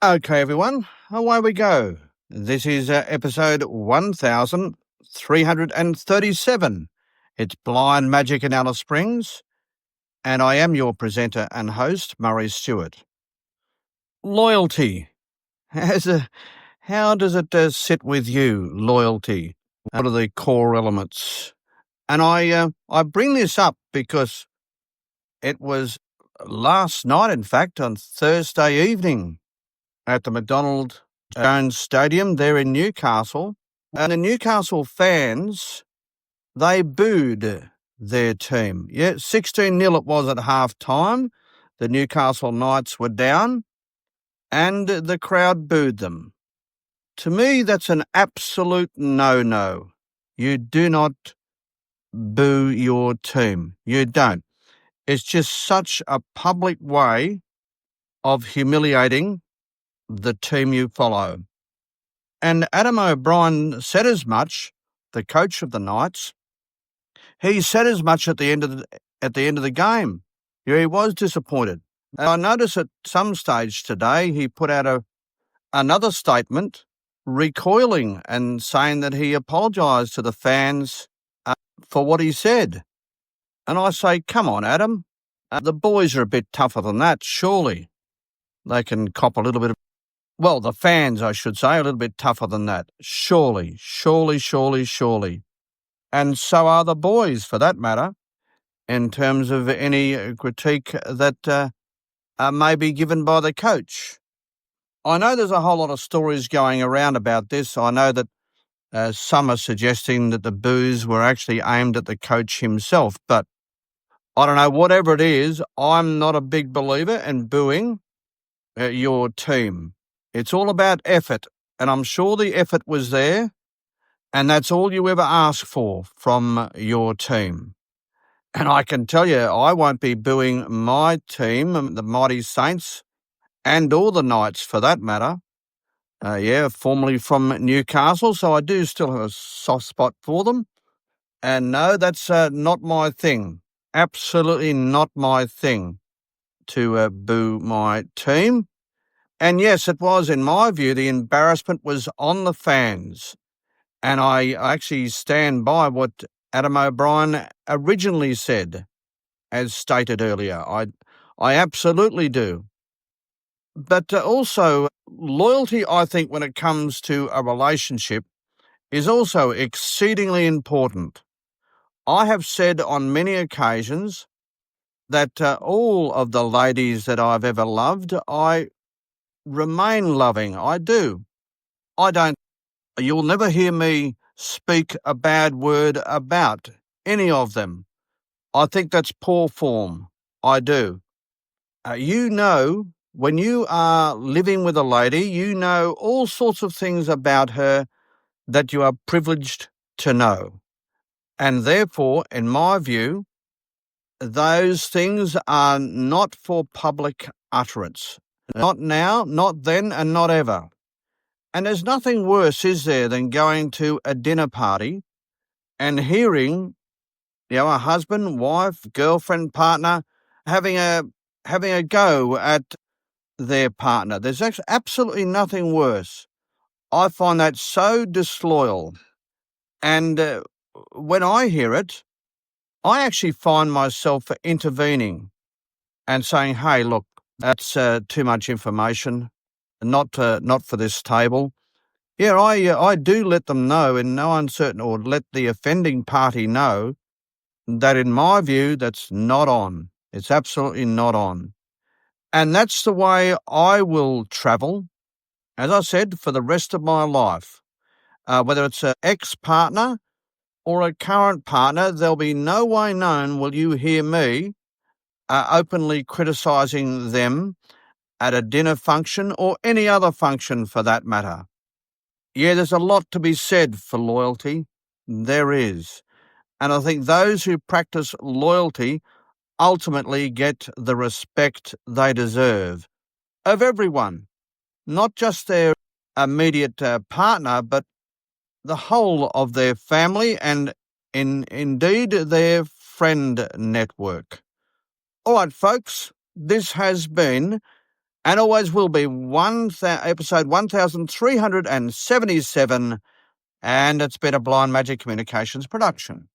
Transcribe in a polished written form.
Okay, everyone, away we go. This is episode 1337. It's Blind Magic in Alice Springs, and I am your presenter and host, Murray Stewart. Loyalty. How does it sit with you, loyalty? What are the core elements? And I bring this up because it was last night, in fact, on Thursday evening, at the McDonald Jones Stadium there in Newcastle. And the Newcastle fans, they booed their team. Yeah, 16-0 it was at half-time. The Newcastle Knights were down and the crowd booed them. To me, that's an absolute no-no. You do not boo your team. You don't. It's just such a public way of humiliating the team you follow. And Adam O'Brien said as much, the coach of the Knights. He said as much at the end of the game. Yeah, he was disappointed. And I noticed at some stage today he put out another statement recoiling and saying that he apologised to the fans for what he said. And I say, come on, Adam. The boys are a bit tougher than that, surely. They can cop a little bit of... Well, the fans, I should say, a little bit tougher than that. Surely. And so are the boys, for that matter, in terms of any critique that may be given by the coach. I know there's a whole lot of stories going around about this. I know that some are suggesting that the boos were actually aimed at the coach himself, but I don't know, whatever it is, I'm not a big believer in booing your team. It's all about effort, and I'm sure the effort was there, and that's all you ever ask for from your team. And I can tell you, I won't be booing my team, the Mighty Saints, and all the Knights for that matter. Formerly from Newcastle, so I do still have a soft spot for them. And no, that's not my thing. Absolutely not my thing to boo my team. And yes, it was, in my view, the embarrassment was on the fans. And I actually stand by what Adam O'Brien originally said, as stated earlier. I absolutely do. But also, loyalty, I think, when it comes to a relationship, is also exceedingly important. I have said on many occasions that all of the ladies that I've ever loved, I remain loving. I do. You'll never hear me speak a bad word about any of them. I think that's poor form. I do. When you are living with a lady, you know all sorts of things about her that you are privileged to know. And therefore, in my view, those things are not for public utterance. Not now, not then, and not ever. And there's nothing worse, is there, than going to a dinner party and hearing, a husband, wife, girlfriend, partner having a go at their partner. There's actually absolutely nothing worse. I find that so disloyal. And when I hear it, I actually find myself intervening and saying, hey, look, that's too much information, not for this table. Yeah, I do let them know in no uncertain, or let the offending party know that in my view, that's not on. It's absolutely not on. And that's the way I will travel, as I said, for the rest of my life. Whether it's an ex-partner or a current partner, there'll be no way known will you hear me openly criticising them at a dinner function or any other function for that matter. Yeah, there's a lot to be said for loyalty. There is. And I think those who practice loyalty ultimately get the respect they deserve of everyone, not just their immediate partner, but the whole of their family and indeed their friend network. All right, folks, this has been and always will be episode 1377, and it's been a Blind Magic Communications production.